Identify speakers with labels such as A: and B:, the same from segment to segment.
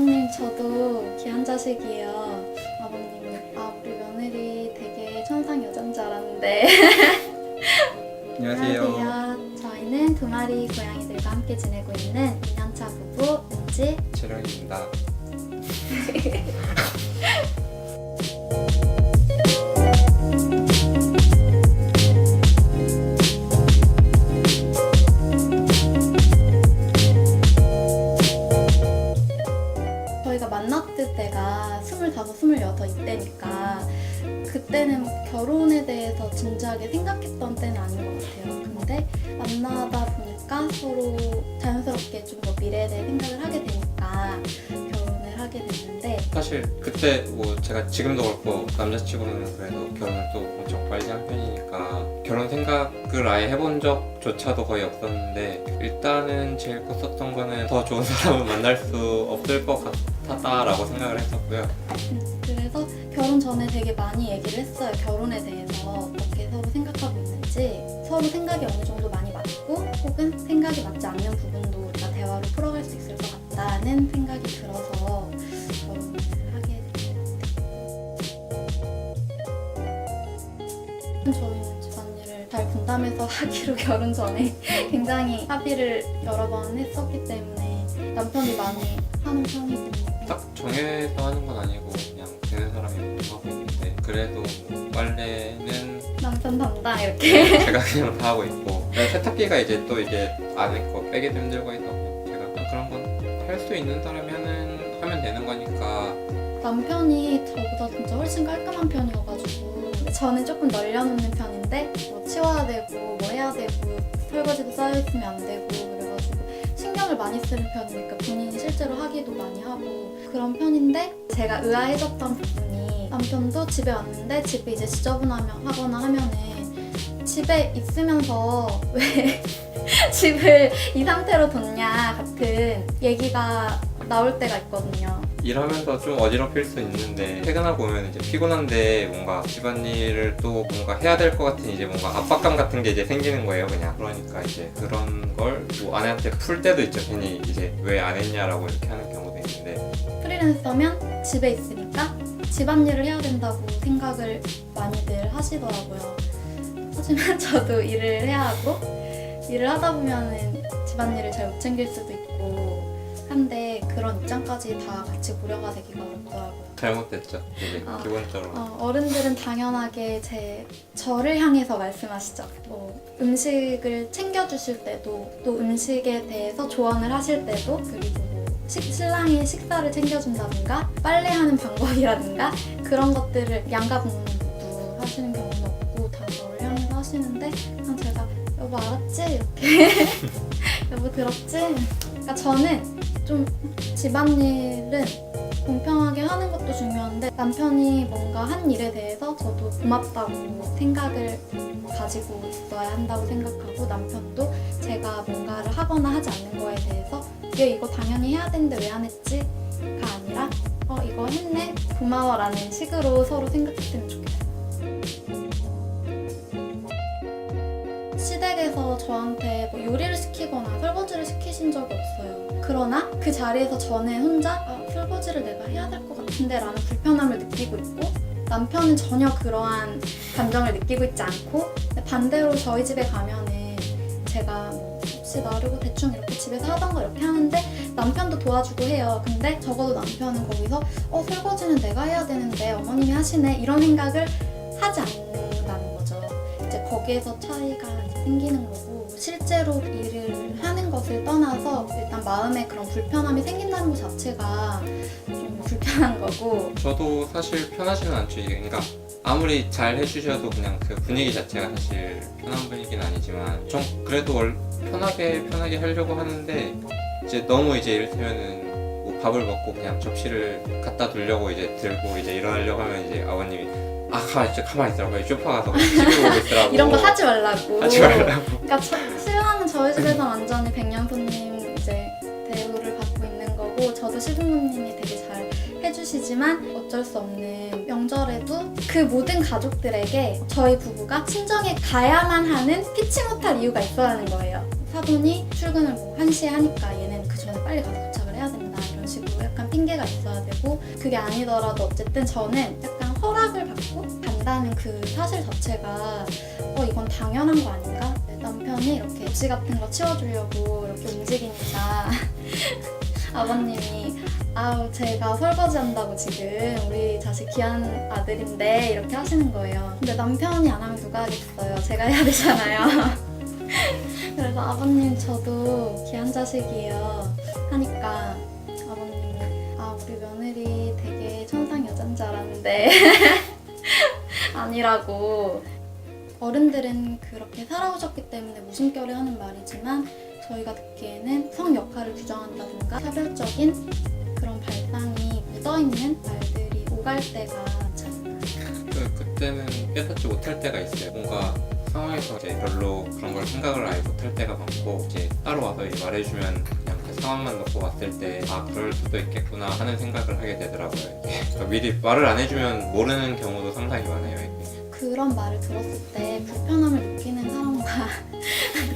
A: 아버님, 저도 귀한 자식이에요. 아버님은 우리 며느리 되게 천상 여자인 줄 알았는데.
B: 안녕하세요.
A: 저희는 두 마리 고양이들과 함께 지내고 있는 2년차 부부 은지,
B: 재령입니다.
A: 저희가 만났을 때가 25, 26 이때니까 그때는 결혼에 대해서 진지하게 생각했던 때는 아닌 것 같아요. 근데 만나다 보니까 서로 자연스럽게 좀 더 미래에 대해 생각을 하게 되니까 결혼을 하게 됐는데,
B: 사실 그때 뭐 제가 지금도 그렇고 남자치고는 그래도 결혼을 또 엄청 빨리 한 편이니까 결혼 생각을 아예 해본 적조차도 거의 없었는데, 일단은 제일 컸었던 거는 더 좋은 사람을 만날 수 없을 것 같다라고 생각을 했었고요.
A: 그래서 결혼 전에 되게 많이 얘기를 했어요. 결혼에 대해서 어떻게 서로 생각하고 있는지, 서로 생각이 어느 정도 많이 맞고 혹은 생각이 맞지 않는 부분도 우리가 대화로 풀어갈 수 있을 것 같다는 생각이 들어서 결혼을 하게 된 것 같아요. 저희는 집안일을 잘 분담해서 하기로 결혼 전에 굉장히 합의를 여러 번 했었기 때문에 남편이 많이 하는 편이거든요.
B: 딱 정해서 하는 건 아니고 그냥 되는 사람이 하고 있는데, 그래도 뭐 빨래는
A: 남편 담당 이렇게.
B: 제가 그냥 다 하고 있고, 세탁기가 이제 또 이제 안에 거 빼기도 힘들고 해서 그냥 제가 그런 건 할 수 있는 사람이 하면 되는 거니까.
A: 남편이 저보다 진짜 훨씬 깔끔한 편이어가지고 저는 조금 널려놓는 편인데 뭐 치워야 되고 뭐 해야 되고 설거지도 쌓여있으면 안 되고 그래가지고 신경을 많이 쓰는 편이니까 본인이 실제로 하기도 많이 하고 그런 편인데, 제가 의아해졌던 부분이 남편도 집에 왔는데 집이 이제 지저분하거나 하면은 집에 있으면서 왜 집을 이 상태로 뒀냐 같은 얘기가 나올 때가 있거든요.
B: 일하면서 좀 어지럽힐 수 있는데, 퇴근하고 오면 이제 피곤한데 뭔가 집안일을 또 뭔가 해야 될 것 같은 이제 뭔가 압박감 같은 게 이제 생기는 거예요, 그냥. 그러니까 이제 그런 걸 뭐 아내한테 풀 때도 있죠. 괜히 이제 왜 안 했냐라고 이렇게 하는 경우도 있는데.
A: 프리랜서면 집에 있으니까 집안일을 해야 된다고 생각을 많이들 하시더라고요. 하지만 저도 일을 해야 하고 일을 하다 보면은 집안일을 잘 못 챙길 수도 있고 한데, 그런 입장까지 다 같이 고려가 되기가 어렵더라고요.
B: 잘못됐죠, 이게 기본적으로.
A: 어른들은 당연하게 저를 향해서 말씀하시죠. 뭐 음식을 챙겨주실 때도, 또 음식에 대해서 조언을 하실 때도, 그리고 뭐 신랑이 식사를 챙겨준다든가 빨래하는 방법이라든가 그런 것들을 양가 부모님 모두 하시는 경우는 없고 다 저를 향해서 하시는데, 그냥 제가 여보 알았지? 이렇게 여보 들었지? 그러니까 저는 좀 집안일은 공평하게 하는 것도 중요한데, 남편이 뭔가 한 일에 대해서 저도 고맙다고 생각을 가지고 있어야 한다고 생각하고, 남편도 제가 뭔가를 하거나 하지 않는 거에 대해서 얘 이거 당연히 해야 되는데 왜 안 했지? 가 아니라 이거 했네? 고마워 라는 식으로 서로 생각했으면 좋겠어요. 시댁에서 저한테 뭐 요리를 시키거나 설거지를 시키신 적이 없어요. 그러나 그 자리에서 저는 혼자 설거지를 내가 해야 될 것 같은데 라는 불편함을 느끼고 있고, 남편은 전혀 그러한 감정을 느끼고 있지 않고, 반대로 저희 집에 가면은 제가 뭐 없이 나르고 대충 이렇게 집에서 하던 거 이렇게 하는데 남편도 도와주고 해요. 근데 적어도 남편은 거기서 설거지는 내가 해야 되는데 어머님이 하시네 이런 생각을 하지 않는다는 거죠. 이제 거기에서 차이가 생기는 거고, 실제로 일을 하는 것을 떠나서 일단 마음에 그런 불편함이 생긴다는 것 자체가 좀 불편한 거고.
B: 저도 사실 편하지는 않죠, 이게. 그러니까 아무리 잘 해주셔도 그냥 그 분위기 자체가 사실 편한 분위기는 아니지만, 좀 그래도 편하게 하려고 하는데, 이제 너무 이제 이를테면은 뭐 밥을 먹고 그냥 접시를 갖다 두려고 이제 들고 이제 일어나려고 하면 이제 아버님이 가만히 있으라고, 소파 가서 TV 보고 있으라고.
A: 이런 거 하지 말라고.
B: 그러니까
A: 신랑은 저희 집에서 완전히 백년 손님 이제 대우를 받고 있는 거고, 저도 시부모님이 되게 잘 해주시지만 어쩔 수 없는 명절에도 그 모든 가족들에게 저희 부부가 친정에 가야만 하는 피치 못할 이유가 있어야 하는 거예요. 사돈이 출근을 뭐 1시에 하니까 얘는 그 전에 빨리 가서 도착을 해야 된다 이런 식으로 약간 핑계가 있어야 되고 그게 아니더라도 어쨌든 저는 약간 허락을 받고 간다는 그 사실 자체가 이건 당연한 거 아닌가? 남편이 이렇게 접시 같은 거 치워주려고 이렇게 움직이니까 아버님이 아우 제가 설거지 한다고 지금 우리 자식 귀한 아들인데 이렇게 하시는 거예요. 근데 남편이 안 하면 누가 하겠어요? 제가 해야 되잖아요. 그래서 아버님 저도 귀한 자식이에요 하니까 아버님이 우리 며느리 되게 천상 여잔 줄 알았는데 아니라고. 어른들은 그렇게 살아오셨기 때문에 무심결에 하는 말이지만 저희가 듣기에는 성 역할을 규정한다든가 차별적인 그런 발상이 묻어있는 말들이 오갈 때가 참
B: 그때는 깨닫지 못할 때가 있어요. 뭔가 상황에서 이제 별로 그런 걸 생각을 아예 못할 때가 많고 이제 따로 와서 이제 말해주면 그냥 그 상황만 놓고 봤을 때 그럴 수도 있겠구나 하는 생각을 하게 되더라고요. 그러니까 미리 말을 안 해주면 모르는 경우도 상당히 많아요. 이게.
A: 그런 말을 들었을 때 불편함을 느끼는 사람과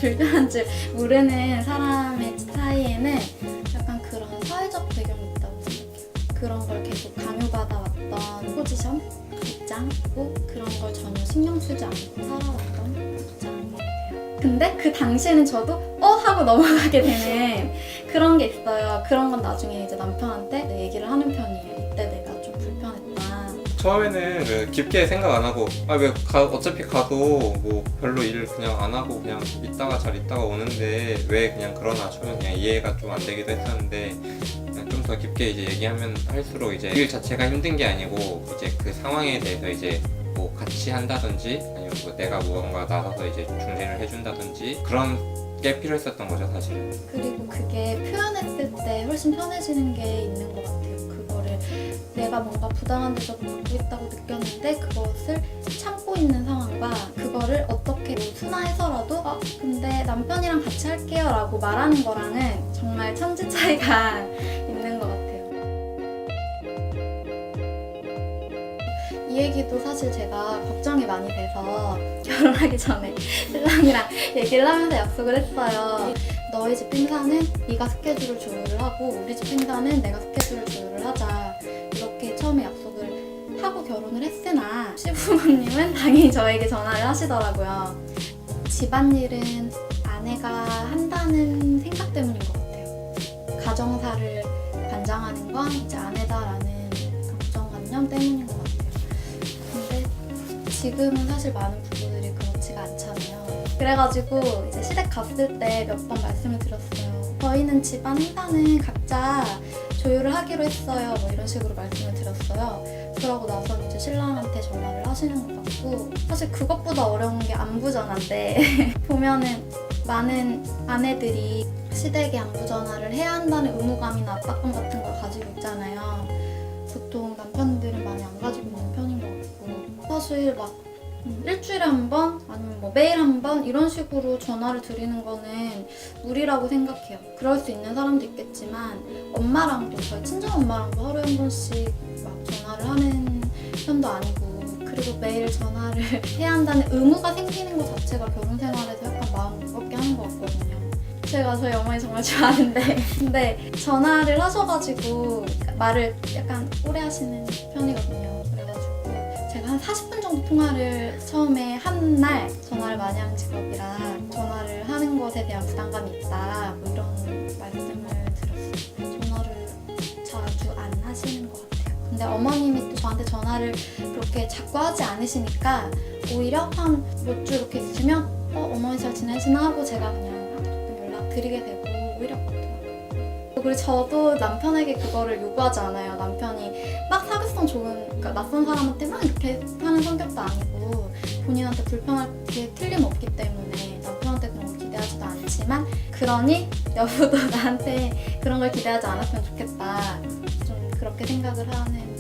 A: 불편한 줄 모르는 사람의 사이에는 약간 그런 사회적 배경이 있다고 생각해요. 그런 걸 계속 강요받아 왔던 포지션, 입장이고 그런 걸 전혀 신경 쓰지 않고 살아왔던 입장인 것 같아요. 근데 그 당시에는 저도 하고 넘어가게 되는 그런 게 있어요. 그런 건 나중에 이제 남편한테 얘기를 하는 편이에요. 이때 내가 좀 불편했다.
B: 처음에는 깊게 생각 안 하고 왜 어차피 가도 뭐 별로 일을 그냥 안 하고 그냥 잘 있다가 오는데 왜 그냥 그러나 처음에 그냥 이해가 좀 안 되기도 했었는데 좀 더 깊게 이제 얘기하면 할수록 이제 일 자체가 힘든 게 아니고 이제 그 상황에 대해서 이제 뭐 같이 한다든지 아니면 뭐 내가 무언가 나서서 이제 중재를 해준다든지 그런 게 필요했었던 거죠 사실은.
A: 그리고 그게 표현했을 때 훨씬 편해지는 게 있는 것 같아요. 그거를 내가 뭔가 부당한 대접을 받고 있다고 느꼈는데 그것을 참고 있는 상황과 그거를 어떻게 순화해서라도 근데 남편이랑 같이 할게요 라고 말하는 거랑은 정말 천지 차이가 있는 것 같아요. 이 얘기도 사실 제가 걱정이 많이 돼서 결혼하기 전에 신랑이랑 얘기를 하면서 약속을 했어요. 너희 집 행사는 네가 스케줄을 조율을 하고 우리 집 행사는 내가 스케줄을 조율을 하자. 이렇게 처음에 약속을 하고 결혼을 했으나 시부모님은 당연히 저에게 전화를 하시더라고요. 집안일은 아내가 한다는 생각 때문인 것 같아요. 가정사를 관장하는 건 이제 아내다라는 고정관념 때문인 것 같아요. 근데 지금은 사실 많은 부부들이 그렇지가 않잖아요. 그래가지고 이제 시댁 갔을 때 몇 번 말씀을 드렸어요. 저희는 집안 행사는 각자 조율을 하기로 했어요. 뭐 이런 식으로 말씀을 드렸어요. 그러고 나서 이제 신랑한테 전화를 하시는 것 같고 사실 그것보다 어려운 게 안부 전화인데 보면은 많은 아내들이 시댁에 안부 전화를 해야 한다는 의무감이나 압박감 같은 걸 가지고 있잖아요. 보통 남편들은 많이 안 가지고 있는 편인 것 같고 사실 막 일주일에 한 번 아니면 뭐 매일 한 번 이런 식으로 전화를 드리는 거는 무리라고 생각해요. 그럴 수 있는 사람도 있겠지만 엄마랑도 저희 친정엄마랑도 하루에 한 번씩 막 전화를 하는 편도 아니고 그리고 매일 전화를 해야 한다는 의무가 생기는 것 자체가 결혼 생활에서 약간 마음 무겁게 하는 것 같거든요. 제가 저희 어머니 정말 좋아하는데 근데 전화를 하셔가지고 말을 약간 오래 하시는 편이거든요. 그래가지고 제가 한 40분 정도 통화를 처음에 한 날 전화를 많이 하는 직업이라 전화를 하는 것에 대한 부담감이 있다 뭐 이런 말씀을 들었어요. 전화를 자주 안 하시는 것 같아요. 근데 어머님이 또 저한테 전화를 그렇게 자꾸 하지 않으시니까 오히려 한 몇 주 이렇게 있으면 어머니 잘 지내시나 하고 제가 그냥 연락드리게 되고 오히려 그렇더라고요. 그리고 저도 남편에게 그거를 요구하지 않아요. 남편이 막 사교성 좋은 그러니까 낯선 사람한테 막 이렇게 하는 성격도 아니고 본인한테 불편할 게 틀림없기 때문에 남편한테 그런 걸 기대하지도 않지만 그러니 여보도 나한테 그런 걸 기대하지 않았으면 좋겠다. 좀 그렇게 생각을 하는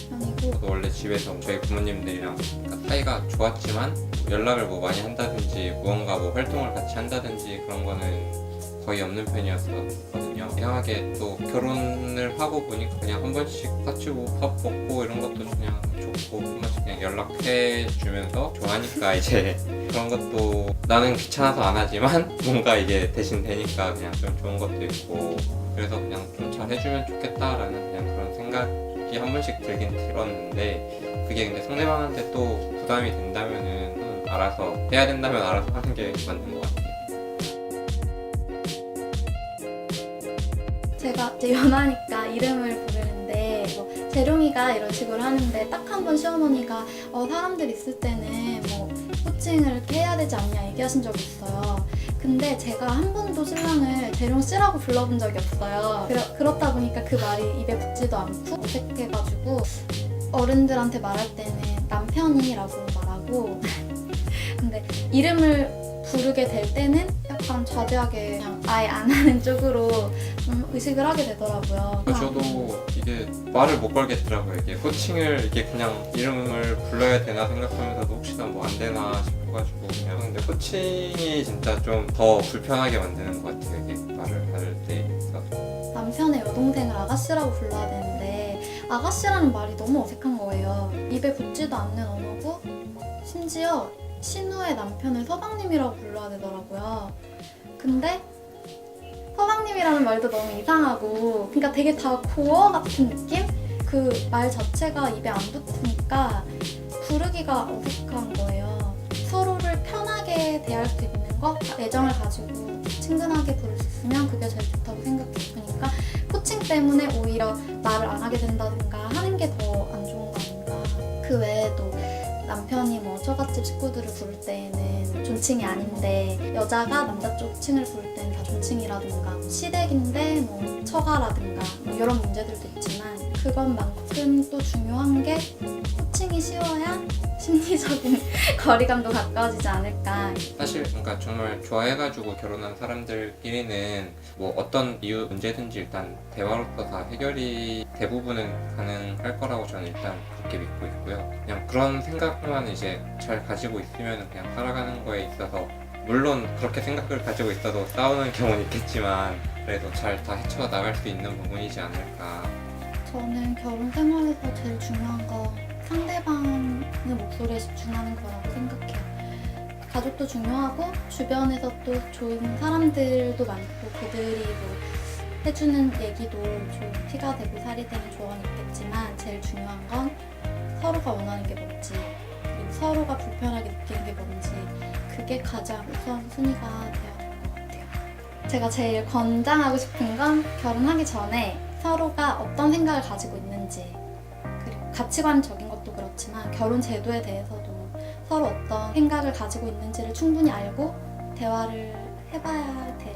A: 편이고
B: 저도 원래 집에서 저희 부모님들이랑 그러니까 사이가 좋았지만 연락을 뭐 많이 한다든지 무언가 뭐 활동을 같이 한다든지 그런 거는 거의 없는 편이었거든요. 이상하게 또 결혼을 하고 보니까 그냥 한 번씩 사치고 밥 먹고 이런 것도 그냥 좋고 한 번씩 그냥 연락해 주면서 좋아하니까 이제 그런 것도 나는 귀찮아서 안 하지만 뭔가 이게 대신 되니까 그냥 좀 좋은 것도 있고 그래서 그냥 좀 잘 해주면 좋겠다라는 그냥 생각이 한 번씩 들긴 들었는데 그게 근데 상대방한테 또 부담이 된다면은 알아서 해야 된다면 알아서 하는 게 맞는 것 같아요.
A: 제가 이제 연하니까 이름을 부르는데 뭐 재룡이가 이런 식으로 하는데 딱 한 번 시어머니가 사람들 있을 때는 뭐 호칭을 이렇게 해야 되지 않냐 얘기하신 적이 있어요. 근데 제가 한 번도 신랑을 재룡 씨라고 불러본 적이 없어요. 그렇다 보니까 그 말이 입에 붙지도 않고 어색해가지고 어른들한테 말할 때는 남편이라고 말하고 근데 이름을 부르게 될 때는 약간 자제하게 그냥 아예 안 하는 쪽으로 좀 의식을 하게 되더라고요.
B: 저도 이게 말을 못 걸겠더라고요. 이게 호칭을 이게 그냥 이름을 불러야 되나 생각하면서도 혹시나 뭐 안 되나 싶어가지고 그냥 근데 호칭이 진짜 좀 더 불편하게 만드는 것 같아요. 이게 말을 할 때 있어서.
A: 남편의 여동생을 아가씨라고 불러야 되는데 아가씨라는 말이 너무 어색한 거예요. 입에 붙지도 않는 언어고 심지어 신우의 남편을 서방님이라고 불러야 되더라고요. 근데 서방님이라는 말도 너무 이상하고 그러니까 되게 다 고어 같은 느낌? 그 말 자체가 입에 안 붙으니까 부르기가 어색한 거예요. 서로를 편하게 대할 수 있는 거, 애정을 가지고 친근하게 부를 수 있으면 그게 제일 좋다고 생각해요. 그러니까 호칭 때문에 오히려 말을 안 하게 된다든가 하는 게 더 안 좋은 거 아닌가. 그 외에도 남편이 뭐 처갓집 식구들을 부를 때에는 존칭이 아닌데 여자가 남자 쪽 칭을 부를 때는 다 존칭이라든가 시댁인데 뭐 처가라든가 뭐 이런 문제들도 있지만 그것만큼 또 중요한 게 호칭이 쉬워야 심리적인 거리감도 가까워지지 않을까.
B: 사실 그러니까 정말 좋아해가지고 결혼한 사람들끼리는 뭐 어떤 이유 문제든지 일단 대화로서 다 해결이 대부분은 가능할 거라고 저는 일단 그렇게 믿고 있고요. 그냥 그런 생각만 이제 잘 가지고 있으면 그냥 살아가는 거에 있어서 물론 그렇게 생각을 가지고 있어도 싸우는 경우는 있겠지만 그래도 잘 다 헤쳐나갈 수 있는 부분이지 않을까.
A: 저는 결혼 생활에서 제일 중요한 거 상대방의 목소리에 집중하는 거라고 생각해요. 가족도 중요하고 주변에서 또 좋은 사람들도 많고 그들이 뭐 해주는 얘기도 좀 피가 되고 살이 되는 조언이 있겠지만 제일 중요한 건 서로가 원하는 게 뭔지 그리고 서로가 불편하게 느끼는 게 뭔지 그게 가장 우선순위가 되어야 될 것 같아요. 제가 제일 권장하고 싶은 건 결혼하기 전에 서로가 어떤 생각을 가지고 있는지 그리고 가치관적인 것도 그렇지만 결혼 제도에 대해서도 서로 어떤 생각을 가지고 있는지를 충분히 알고 대화를 해봐야 될